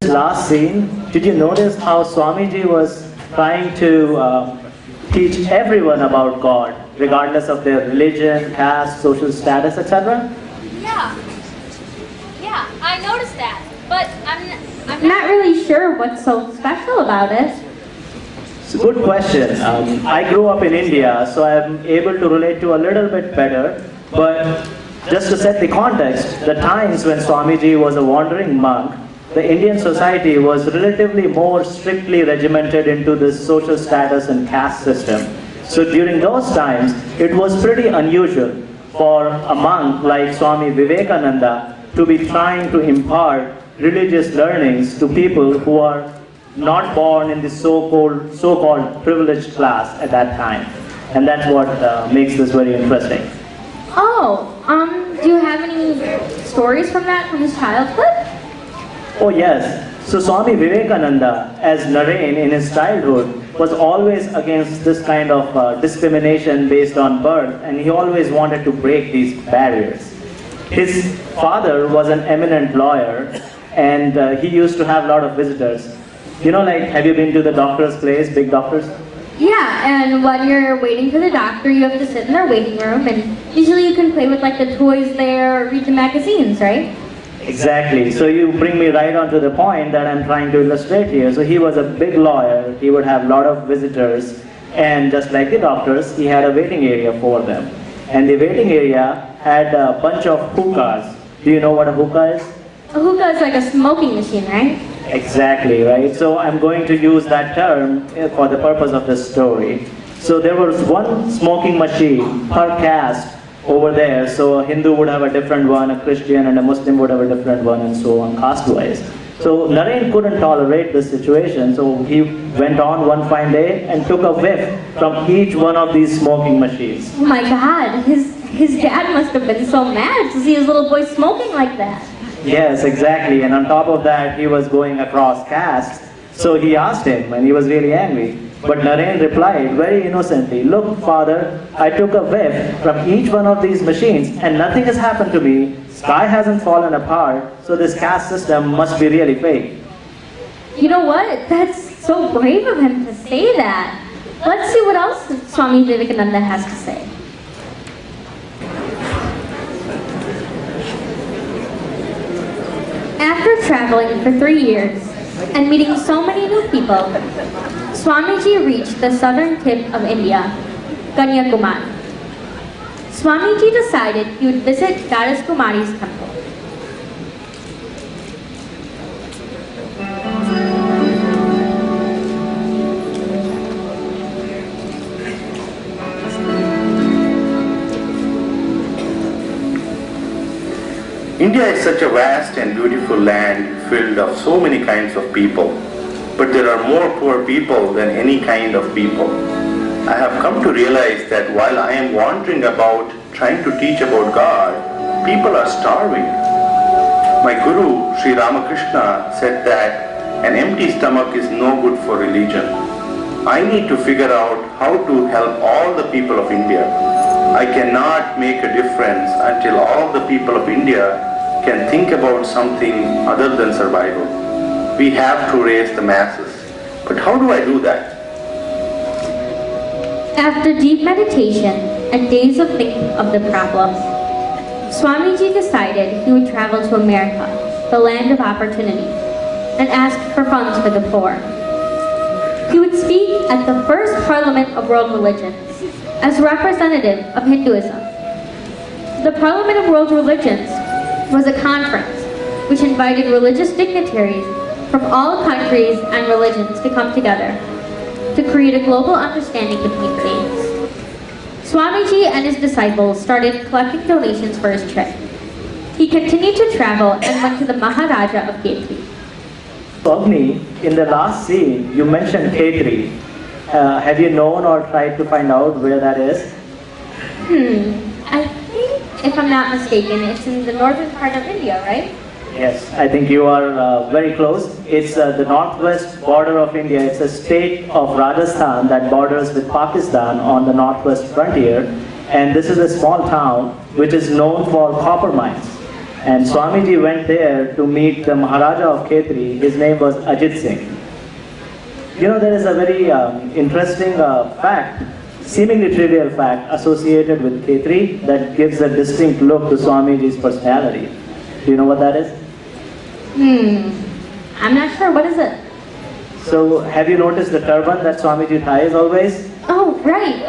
last scene, did you notice how Swamiji was trying to teach everyone about God, regardless of their religion, caste, social status, etc.? Yeah, I noticed that, but I'm not really sure what's so special about it. It's a good question. I grew up in India, so I'm able to relate to a little bit better, but just to set the context, the times when Swamiji was a wandering monk, the Indian society was relatively more strictly regimented into this social status and caste system. So during those times, it was pretty unusual for a monk like Swami Vivekananda to be trying to impart religious learnings to people who are not born in the so-called privileged class at that time. And that's what makes this very interesting. Oh, do you have any stories from his childhood? Oh yes. So Swami Vivekananda, as Naren in his childhood, was always against this kind of discrimination based on birth, and he always wanted to break these barriers. His father was an eminent lawyer, and he used to have a lot of visitors. You know, like, have you been to the doctor's place, big doctors? Yeah, and when you're waiting for the doctor, you have to sit in their waiting room, and usually you can play with like the toys there, or read the magazines, right? Exactly. So you bring me right on to the point that I'm trying to illustrate here. So he was a big lawyer, he would have a lot of visitors, and just like the doctors, he had a waiting area for them. And the waiting area had a bunch of hookahs. Do you know what a hookah is? A hookah is like a smoking machine, right? Exactly, right? So I'm going to use that term for the purpose of this story. So there was one smoking machine per caste over there. So a Hindu would have a different one, a Christian and a Muslim would have a different one, and so on, caste-wise. So Naren couldn't tolerate this situation, so he went on one fine day and took a whiff from each one of these smoking machines. Oh my God, his dad must have been so mad to see his little boy smoking like that. Yes, exactly. And on top of that, he was going across castes. So he asked him, and he was really angry. But Naren replied very innocently, "Look, father, I took a whiff from each one of these machines, and nothing has happened to me. Sky hasn't fallen apart, so this caste system must be really fake." You know what? That's so brave of him to say that. Let's see what else Swami Vivekananda has to say. After traveling for 3 years and meeting so many new people, Swamiji reached the southern tip of India, Kanyakumari. Swamiji decided he would visit Goddess Kumari's temple. India is such a vast and beautiful land filled of so many kinds of people. But there are more poor people than any kind of people. I have come to realize that while I am wandering about trying to teach about God, people are starving. My Guru, Sri Ramakrishna, said that an empty stomach is no good for religion. I need to figure out how to help all the people of India. I cannot make a difference until all the people of India can think about something other than survival. We have to raise the masses. But how do I do that? After deep meditation and days of thinking of the problem, Swamiji decided he would travel to America, the land of opportunity, and ask for funds for the poor. He would speak at the first Parliament of World Religions as representative of Hinduism. The Parliament of World Religions was a conference which invited religious dignitaries from all countries and religions to come together to create a global understanding between faiths. Swamiji and his disciples started collecting donations for his trip. He continued to travel and went to the Maharaja of Khetri. Agni, in the last scene, you mentioned Khetri. Have you known or tried to find out where that is? I think, if I'm not mistaken, it's in the northern part of India, right? Yes, I think you are very close. It's the northwest border of India. It's a state of Rajasthan that borders with Pakistan on the northwest frontier. And this is a small town which is known for copper mines. And Swamiji went there to meet the Maharaja of Khetri. His name was Ajit Singh. You know, there is a very interesting fact, seemingly trivial fact, associated with Khetri that gives a distinct look to Swamiji's personality. Do you know what that is? I'm not sure. What is it? So, have you noticed the turban that Swamiji ties always? Oh, right.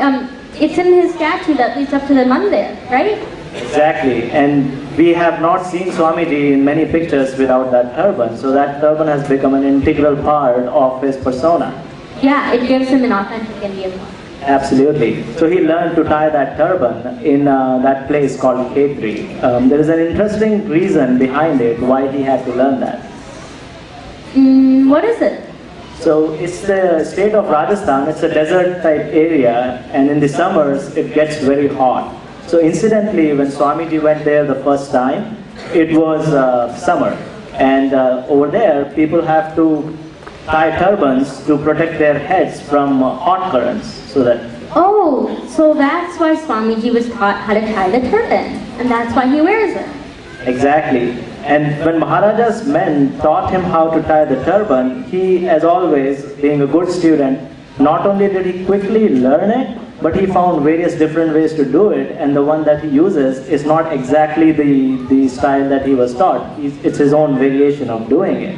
It's in his statue that leads up to the mandir, right? Exactly. And we have not seen Swamiji in many pictures without that turban. So that turban has become an integral part of his persona. Yeah, it gives him an authentic Indian look. Absolutely. So he learned to tie that turban in that place called Khetri. There is an interesting reason behind it, why he had to learn that. What is it? So it's the state of Rajasthan. It's a desert type area, and in the summers it gets very hot. So incidentally, when Swamiji went there the first time, it was summer, and over there people have to tie turbans to protect their heads from hot currents. So that. Oh, so that's why Swamiji was taught how to tie the turban, and that's why he wears it. Exactly. And when Maharaja's men taught him how to tie the turban, he, as always, being a good student, not only did he quickly learn it, but he found various different ways to do it, and the one that he uses is not exactly the style that he was taught. It's his own variation of doing it.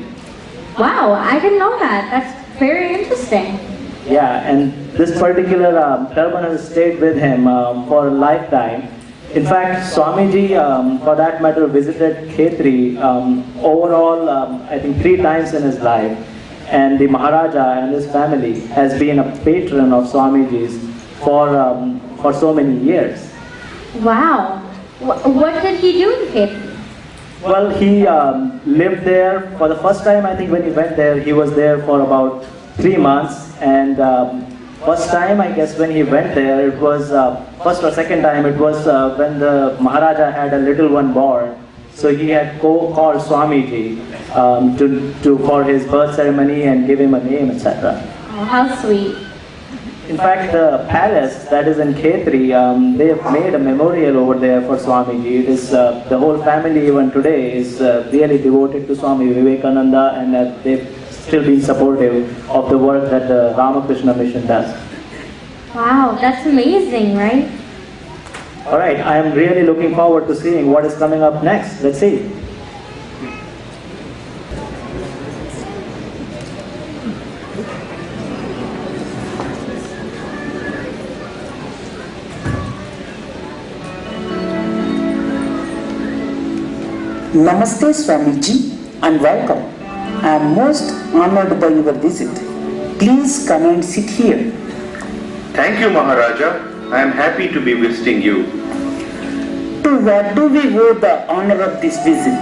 Wow, I didn't know that. That's very interesting. Yeah, and this particular turban has stayed with him for a lifetime. In fact, Swamiji, for that matter, visited Khetri overall, I think 3 times in his life. And the Maharaja and his family has been a patron of Swamiji's for so many years. Wow. What did he do in Khetri? Well, he lived there for the first time. I think when he went there, he was there for about 3 months. And first time, I guess, when he went there, it was first or second time. It was when the Maharaja had a little one born. So he had called Swamiji for his birth ceremony and give him a name, etc. Oh, how sweet. In fact, the palace that is in Khetri, they have made a memorial over there for Swamiji. It is the whole family even today is really devoted to Swami Vivekananda, and they've still been supportive of the work that the Ramakrishna Mission does. Wow, that's amazing, right? Alright, I am really looking forward to seeing what is coming up next. Let's see. Namaste Swamiji and welcome. I am most honored by your visit. Please come and sit here. Thank you, Maharaja. I am happy to be visiting you. To what do we owe the honor of this visit?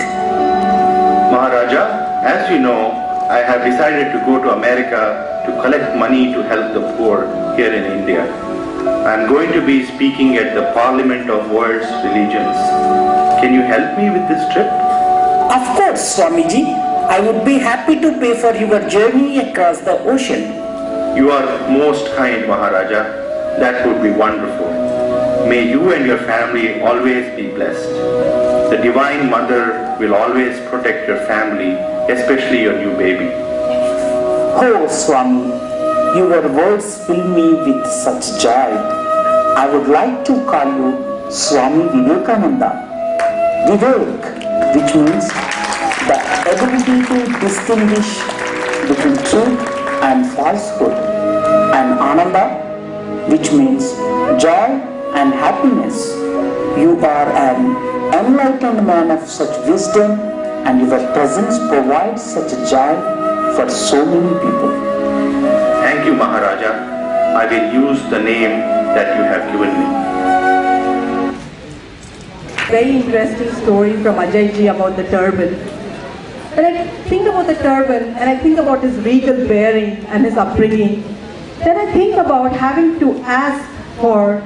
Maharaja, as you know, I have decided to go to America to collect money to help the poor here in India. I am going to be speaking at the Parliament of World's Religions. Can you help me with this trip? Of course, Swamiji. I would be happy to pay for your journey across the ocean. You are most kind, Maharaja. That would be wonderful. May you and your family always be blessed. The Divine Mother will always protect your family, especially your new baby. Oh, Swami, your words fill me with such joy. I would like to call you Swami Vivekananda. Vivek, which means the ability to distinguish between truth and falsehood, and Ananda, which means joy and happiness. You are an enlightened man of such wisdom, and your presence provides such joy for so many people. Thank you, Maharaja. I will use the name that you have given me. Very interesting story from Ajay ji about the turban. When I think about the turban and I think about his regal bearing and his upbringing, then I think about having to ask for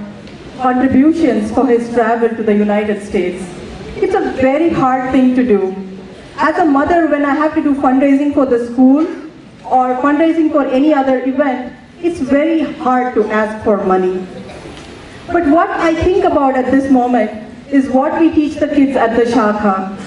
contributions for his travel to the United States. It's a very hard thing to do. As a mother, when I have to do fundraising for the school or fundraising for any other event, it's very hard to ask for money. But what I think about at this moment is what we teach the kids at the Shakha.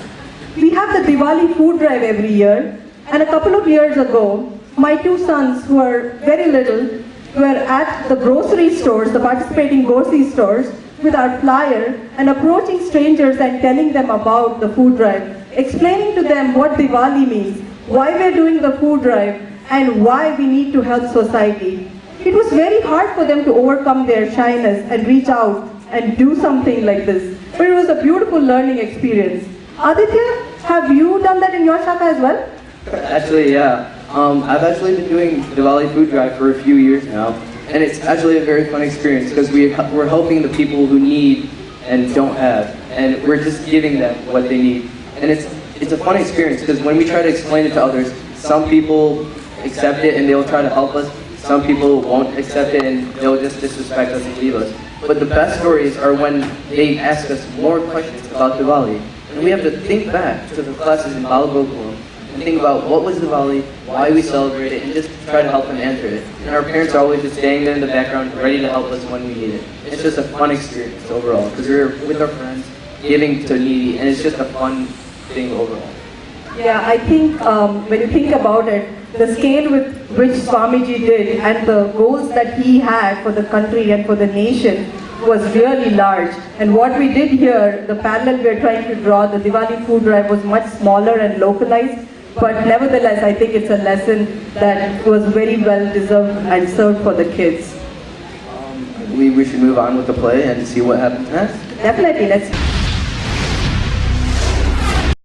we have the Diwali food drive every year, and a couple of years ago, my two sons, who are very little, were at the grocery stores, the participating grocery stores, with our flyer and approaching strangers and telling them about the food drive, explaining to them what Diwali means, why we're doing the food drive, and why we need to help society. It was very hard for them to overcome their shyness and reach out and do something like this. But it was a beautiful learning experience. Aditya, have you done that in your shaka as well? Actually, yeah. I've actually been doing Diwali food drive for a few years now, and it's actually a very fun experience because we're helping the people who need and don't have, and we're just giving them what they need. And it's a fun experience because when we try to explain it to others, some people accept it and they'll try to help us. Some people won't accept it and they'll just disrespect us and leave us. But the best stories are when they ask us more questions about Diwali. And we have to think back to the classes in Balagokulam and think about what was Diwali, why we celebrate it, and just try to help them answer it. And our parents are always just staying there in the background, ready to help us when we need it. It's just a fun experience overall, because we're with our friends, giving to needy, and it's just a fun thing overall. Yeah, I think when you think about it, the scale with which Swamiji did and the goals that he had for the country and for the nation was really large. And what we did here, the parallel we are trying to draw, the Diwali food drive was much smaller and localized. But nevertheless, I think it's a lesson that was very well deserved and served for the kids. We should move on with the play and see what happens next. Definitely, let's